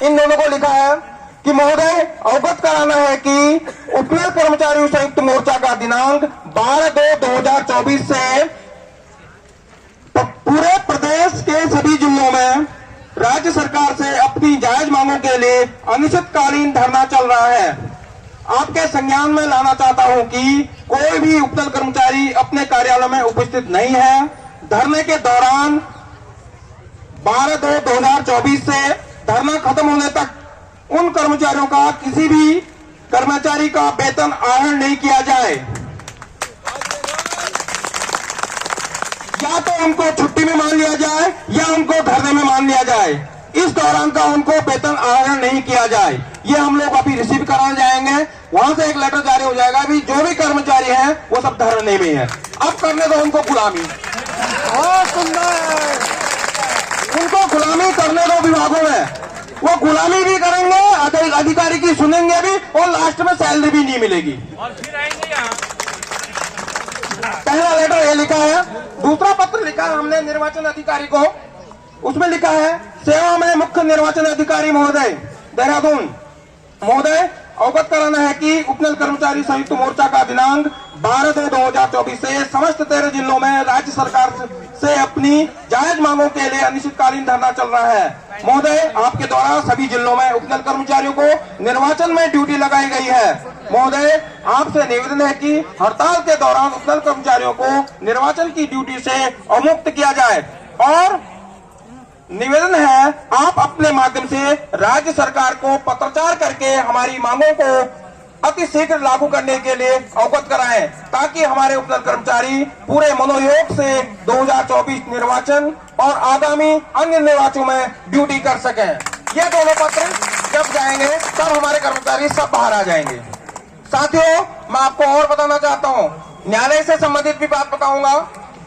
इन दोनों को लिखा है कि महोदय अवगत कराना है कि उपनल कर्मचारी संयुक्त मोर्चा का दिनांक 12/2/2024 से पूरे प्रदेश के सभी जिलों में राज्य सरकार से अपनी जायज मांगों के लिए अनिश्चितकालीन धरना चल रहा है। आपके संज्ञान में लाना चाहता हूं कि कोई भी उपनल कर्मचारी अपने कार्यालय में उपस्थित नहीं है। धरने के दौरान 12/2/2024 से धरना खत्म होने तक उन कर्मचारियों का किसी भी कर्मचारी का वेतन आहरण नहीं किया जाए। या तो उनको छुट्टी में मान लिया जाए या उनको धरने में मान लिया जाए। इस दौरान का उनको वेतन आहरण नहीं किया जाए। ये हम लोग अभी रिसीव कराने जाएंगे, वहां से एक लेटर जारी हो जाएगा। अभी जो भी कर्मचारी हैं वो सब धरने में है। अब करने दो उनको गुलामी, बहुत सुंदर, उनको गुलामी करने दो विभागों में। वो गुलामी भी करेंगे, अधिकारी की सुनेंगे भी, और लास्ट में सैलरी भी नहीं मिलेगी। और फिर आएंगे यहाँ। पहला लेटर ये लिखा है। दूसरा पत्र लिखा है हमने निर्वाचन अधिकारी को। उसमें लिखा है, सेवा में मुख्य निर्वाचन अधिकारी महोदय देहरादून महोदय अवगत कराना है कि उपनल कर्मचारी संयुक्त मोर्चा का दिनांक 12/2/2024 से समस्त 13 जिलों में राज्य सरकार से अपनी जायज मांगों के लिए अनिश्चितकालीन धरना चल रहा है। महोदय आपके द्वारा सभी जिलों में उपनल कर्मचारियों को निर्वाचन में ड्यूटी लगाई गई है। महोदय आपसे निवेदन है कि हड़ताल के दौरान उपनल कर्मचारियों को निर्वाचन की ड्यूटी से अवमुक्त किया जाए, और निवेदन है आप अपने माध्यम से राज्य सरकार को पत्राचार करके हमारी मांगों को अति शीघ्र लागू करने के लिए अवगत कराएं, ताकि हमारे उपनल कर्मचारी पूरे मनोयोग से 2024 निर्वाचन और आगामी अन्य निर्वाचनों में ड्यूटी कर सकें। ये दोनों पत्र जब जाएंगे तब हमारे कर्मचारी सब बाहर आ जाएंगे। साथियों, मैं आपको और बताना चाहता हूँ, न्यायालय से संबंधित भी बात बताऊंगा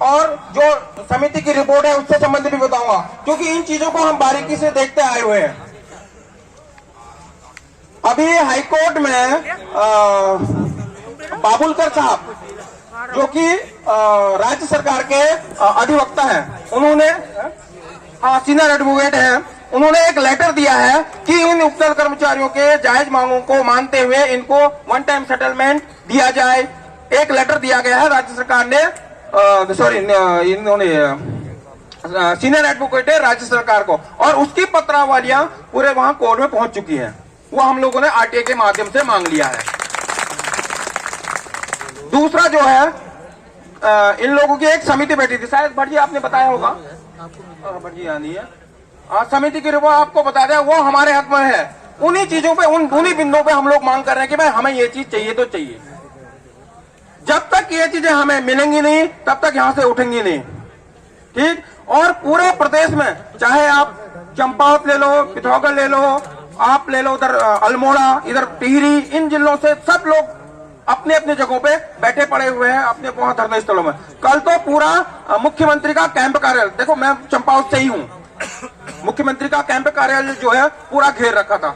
और जो समिति की रिपोर्ट है उससे संबंधित भी बताऊंगा, क्योंकि इन चीजों को हम बारीकी से देखते आए हुए हैं। अभी हाईकोर्ट में बाबुलकर साहब, जो कि राज्य सरकार के अधिवक्ता हैं, उन्होंने सीनियर एडवोकेट हैं, उन्होंने एक लेटर दिया है कि इन उपनल कर्मचारियों के जायज मांगों को मानते हुए इनको वन टाइम सेटलमेंट दिया जाए। एक लेटर दिया गया है राज्य सरकार ने, इन्होंने सीनियर एडवोकेट है राज्य सरकार को, और उसकी पत्रावलियां पूरे वहां कोर्ट में पहुंच चुकी हैं। वो हम लोगों ने आरटीआई के माध्यम से मांग लिया है। दूसरा जो है, इन लोगों की एक समिति बैठी थी, शायद भट्ट जी आपने बताया होगा, भट्ट जी यानी है, समिति की रिपोर्ट आपको बता दें, वो हमारे हक में है। उन्हीं चीजों पे, उन्हीं बिंदुओं पे हम लोग मांग कर रहे हैं कि भाई हमें ये चीज चाहिए तो चाहिए। जब तक ये चीजें हमें मिलेंगी नहीं तब तक यहां से उठेंगी नहीं, ठीक। और पूरे प्रदेश में, चाहे आप चंपावत ले लो, पिथौरागढ़ ले लो, आप ले लो उधर अल्मोड़ा, इधर टिहरी, इन जिलों से सब लोग अपने अपने जगहों पे बैठे पड़े हुए हैं, अपने वहां धरना स्थलों में। कल तो पूरा मुख्यमंत्री का कैंप कार्यालय, देखो मैं चंपावत से ही हूँ, मुख्यमंत्री का कैंप कार्यालय जो है पूरा घेर रखा था,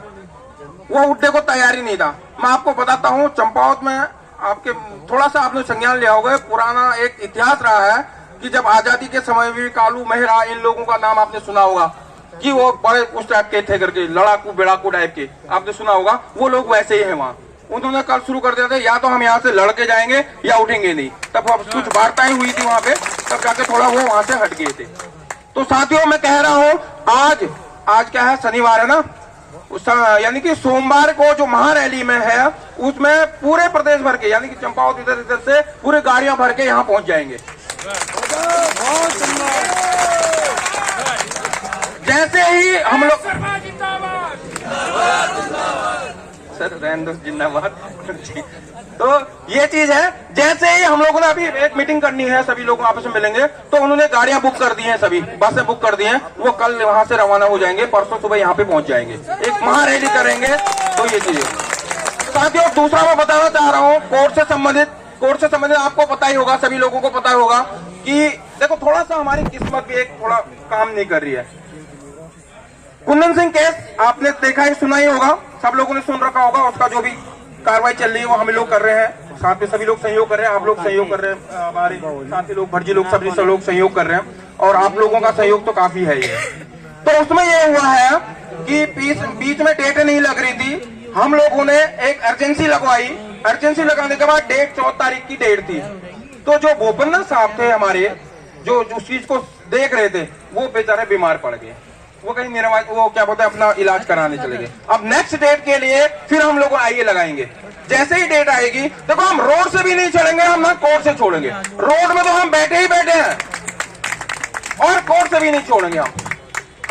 वो उठने को तैयारी नहीं था। मैं आपको बताता हूँ, चंपावत में आपके थोड़ा सा आपने संज्ञान लिया होगा, पुराना एक इतिहास रहा है कि जब आजादी के समय में कालू मेहरा, इन लोगों का नाम आपने सुना होगा कि वो बड़े उस टाइप के थे करके, लड़ाकू बेड़ाकू टाइप के, आपने सुना होगा। वो लोग वैसे ही हैं वहाँ। उन्होंने कल शुरू कर दिया था, या तो हम यहाँ से लड़के जाएंगे या उठेंगे नहीं। तब कुछ वार्ताएं हुई थी वहाँ पे, तब जाके थोड़ा वो वहाँ से हट गए थे। तो साथियों, मैं कह रहा हूँ, आज क्या है, शनिवार है ना, यानी कि सोमवार को जो महारैली में है उसमें पूरे प्रदेश भर के, यानी कि चंपावत इधर इधर से पूरे गाड़ियां भर के यहाँ पहुंच जाएंगे। जैसे ही हम लोग सर जिंदाबाद तो ये चीज है, जैसे ही हम लोगों ने अभी एक मीटिंग करनी है, सभी लोग आपस में मिलेंगे, तो उन्होंने गाड़ियां बुक कर दी हैं, सभी बसें बुक कर दी हैं। वो कल वहां से रवाना हो जाएंगे, परसों सुबह यहाँ पे पहुंच जाएंगे, एक महारैली करेंगे। तो ये चीज साथियों, दूसरा मैं बताना चाह रहा हूँ, कोर्ट से संबंधित आपको पता ही होगा, सभी लोगों को पता होगा कि देखो थोड़ा सा हमारी किस्मत भी एक थोड़ा काम नहीं कर रही है। कुंदन सिंह केस आपने देखा ही सुना ही होगा, सब लोगों ने सुन रखा होगा। उसका जो भी कार्रवाई चल रही है वो हम लोग कर रहे हैं, साथ में सभी लोग सहयोग कर रहे हैं, आप लोग सहयोग कर रहे हैं, हमारे साथी लोग, भटजी लोग, सभी सब लोग सहयोग कर रहे हैं, और आप लोगों का सहयोग तो काफी है ये। तो उसमें ये हुआ है कि बीच में डेट नहीं लग रही थी, हम लोगों ने एक अर्जेंसी लगवाई। अर्जेंसी लगाने के बाद डेट 14 तारीख की डेट थी। तो जो बोपन्ना साहब थे हमारे, जो उस चीज को देख रहे थे, वो बेचारे बीमार पड़ गए। वो कहीं निर्वाच, वो क्या बोलते हैं, अपना इलाज कराने चले गए। अब नेक्स्ट डेट के लिए फिर हम लोग आइए लगाएंगे। जैसे ही डेट आएगी, देखो हम रोड से भी नहीं चढ़ेंगे, हम ना कोर्ट से छोड़ेंगे। रोड में तो हम बैठे ही बैठे हैं और कोर्ट से भी नहीं छोड़ेंगे हम।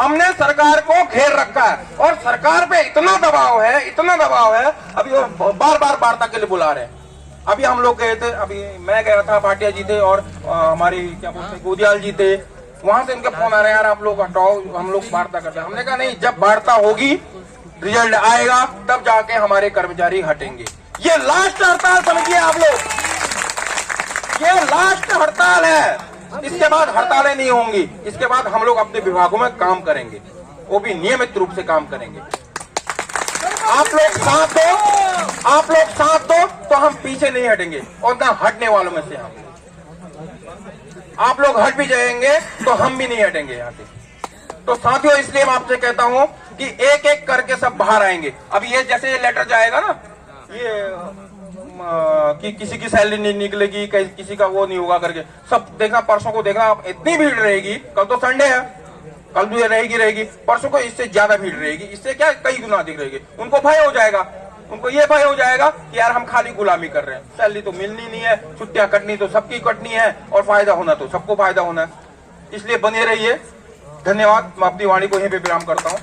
हमने सरकार को घेर रखा है और सरकार पे इतना दबाव है, इतना दबाव है, अभी वो बार बार वार्ता के लिए बुला रहे हैं। अभी हम लोग गए थे, अभी मैं गया था, भाटिया जी थे और हमारी क्या बोलते हैं गोदियाल जी थे। वहां से इनके फोन आ रहे हैं, यार आप लोग हटाओ, हम लोग वार्ता करते हैं। हमने कहा नहीं, जब वार्ता होगी, रिजल्ट आएगा, तब जाके हमारे कर्मचारी हटेंगे। ये लास्ट हड़ताल समझिए आप लोग, ये लास्ट हड़ताल है। इसके बाद हड़तालें नहीं होंगी। इसके बाद हम लोग अपने विभागों में काम करेंगे, वो भी नियमित रूप से काम करेंगे। आप लोग साथ दो, आप लोग साथ दो तो हम पीछे नहीं हटेंगे और ना हटने वालों में से हम। आप लोग हट भी जाएंगे तो हम भी नहीं हटेंगे यहाँ से। तो साथियों, इसलिए मैं आपसे कहता हूं कि एक एक करके सब बाहर आएंगे। अब ये जैसे ये लेटर जाएगा ना, ये कि किसी की सैलरी नहीं निकलेगी, किसी का वो नहीं होगा करके, सब देखना, परसों को देखना, इतनी भीड़ रहेगी। कल तो संडे है, कल भी रहेगी, परसों को इससे ज्यादा भीड़ रहेगी। इससे क्या कई गुना अधिक रहेगी। उनको भय हो जाएगा, उनको ये भय हो जाएगा कि यार हम खाली गुलामी कर रहे हैं, सैलरी तो मिलनी नहीं है, छुट्टियां कटनी तो सबकी कटनी है और फायदा होना तो सबको फायदा होना है। इसलिए बने रहिए। धन्यवाद। मैं अपनी वाणी को यहीं पे विराम करता हूँ।